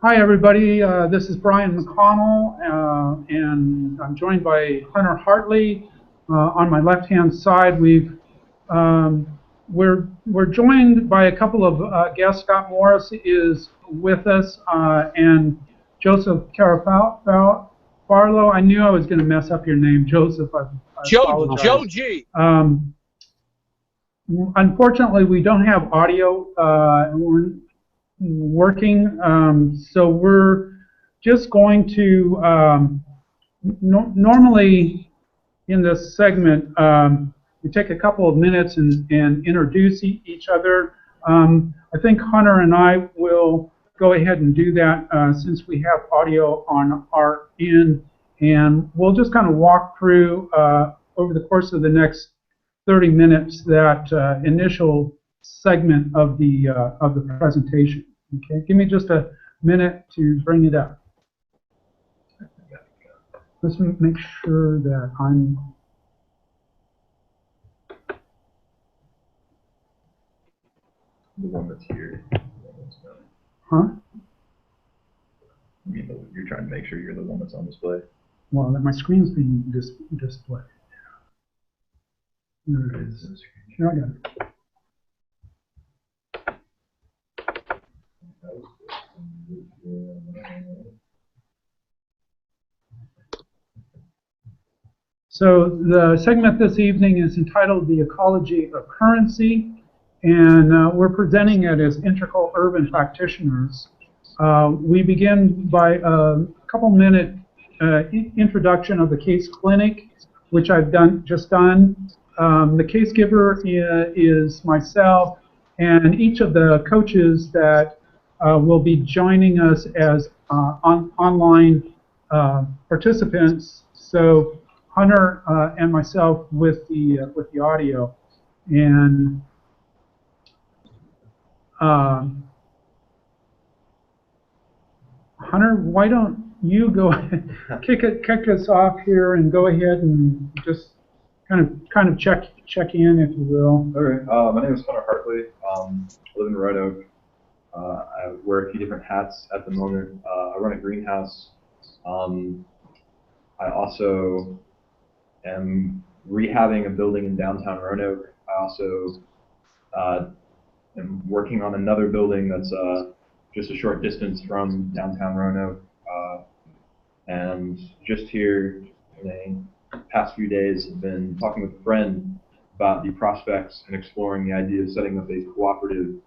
Hi, everybody. This is Brian McConnell, and I'm joined by Hunter Hartley. On my left-hand side, we're joined by a couple of guests. Scott Morris is with us, and Joseph Carafarlo. I knew I was going to mess up your name, Joseph. I apologize. Joe G. Unfortunately, we don't have audio. We're working, so we're just going to normally in this segment we take a couple of minutes and introduce each other. I think Hunter and I will go ahead and do that since we have audio on our end, and we'll just kind of walk through over the course of the next 30 minutes that initial segment of the presentation. Okay, give me just a minute to bring it up. Let's make sure that I'm. The one that's here. Huh? You're trying to make sure you're the one that's on display. Well, my screen's being displayed. There it is. Here, I got it. So the segment this evening is entitled The Ecology of Currency, and we're presenting it as integral urban practitioners. We begin by a couple-minute introduction of the case clinic, which I've just done. The case giver is myself, and each of the coaches that will be joining us as online participants. So Hunter and myself with the audio, and Hunter, why don't you go kick us off here and go ahead and just kind of check in, if you will. All right. My name is Hunter Hartley. I live in Roanoke. I wear a few different hats at the moment. I run a greenhouse. I also am rehabbing a building in downtown Roanoke. I also am working on another building that's just a short distance from downtown Roanoke. And just here in the past few days, I've been talking with a friend about the prospects and exploring the idea of setting up a cooperative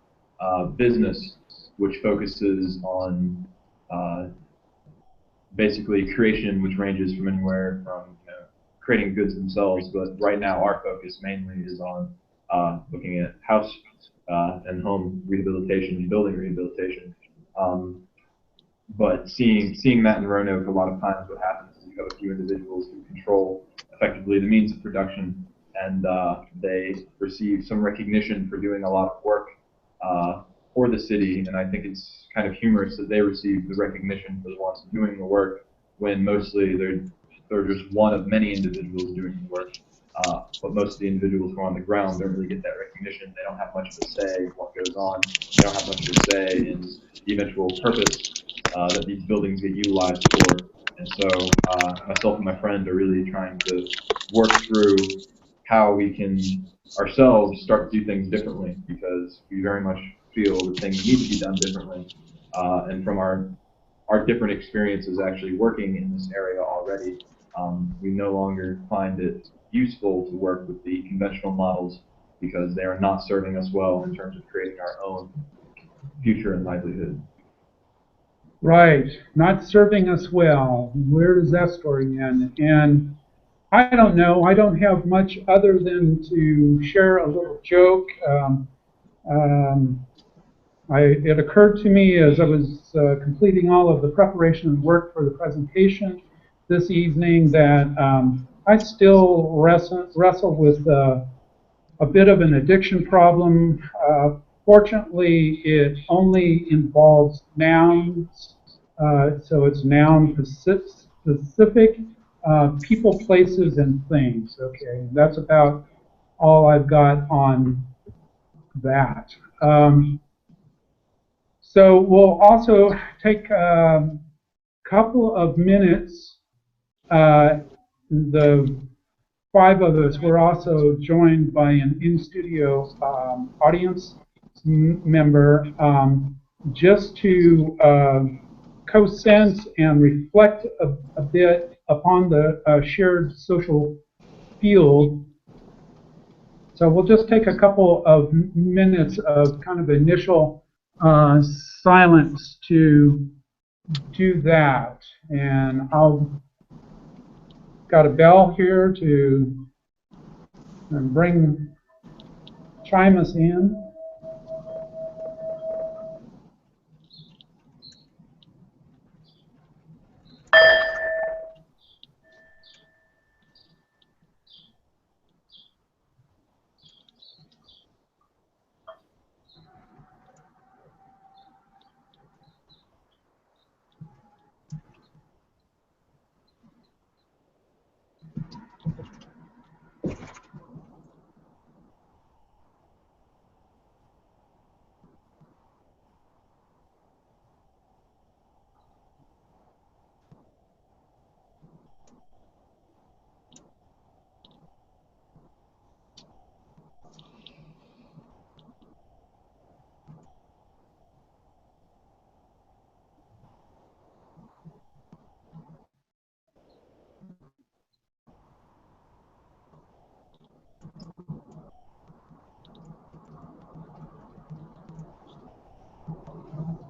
business which focuses on basically creation, which ranges from anywhere from creating goods themselves, but right now our focus mainly is on looking at house and home rehabilitation and building rehabilitation. But seeing that in Roanoke, a lot of times what happens is you have a few individuals who control effectively the means of production, and they receive some recognition for doing a lot of work for the city, and I think it's kind of humorous that they receive the recognition for the ones doing the work when mostly they're just one of many individuals doing the work. But most of the individuals who are on the ground don't really get that recognition. They don't have much of a say in what goes on. They don't have much of a say in the eventual purpose that these buildings get utilized for. And so myself and my friend are really trying to work through how we can ourselves start to do things differently, because we very much feel that things need to be done differently. And from our different experiences actually working in this area already, we no longer find it useful to work with the conventional models because they are not serving us well in terms of creating our own future and livelihood. Right, not serving us well. Where does that story end? And I don't know. I don't have much other than to share a little joke. It occurred to me as I was completing all of the preparation work for the presentation this evening that I still wrestle with a bit of an addiction problem. Fortunately, it only involves nouns, so it's noun specific, people, places, and things. Okay, that's about all I've got on that. So we'll also take a couple of minutes. The five of us were also joined by an in-studio audience member just to co-sense and reflect a bit upon the shared social field. So we'll just take a couple of minutes of kind of initial silence to do that. And I'll got a bell here to chime us in.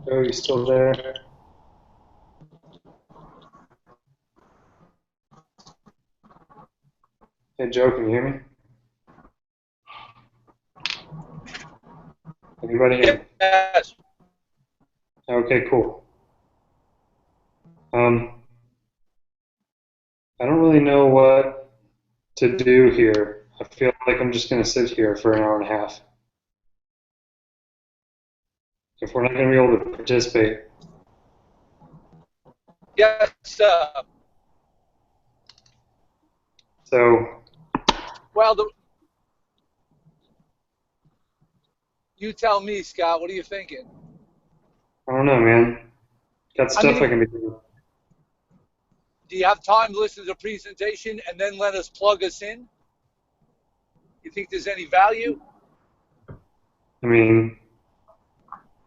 Joe, you still there? Hey, Joe, can you hear me? Anybody in? Yes. Okay, cool. I don't really know what to do here. I feel like I'm just going to sit here for an hour and a half. If we're not going to be able to participate. Yes. So. Well, you tell me, Scott. What are you thinking? I don't know, man. Got stuff I can be doing. Do you have time to listen to the presentation and then let us plug us in? You think there's any value? I mean,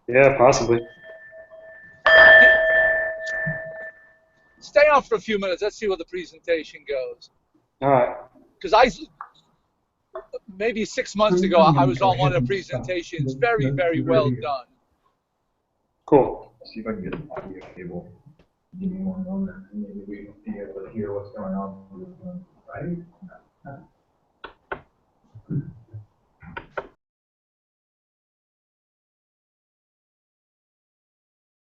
yeah, possibly. Stay on for a few minutes. Let's see where the presentation goes. All right. Because maybe 6 months ago, I was on one of the presentations. Very, very well done. Cool. See if I can get an audio cable. Give me one moment, and maybe we'll be able to hear what's going on. Right?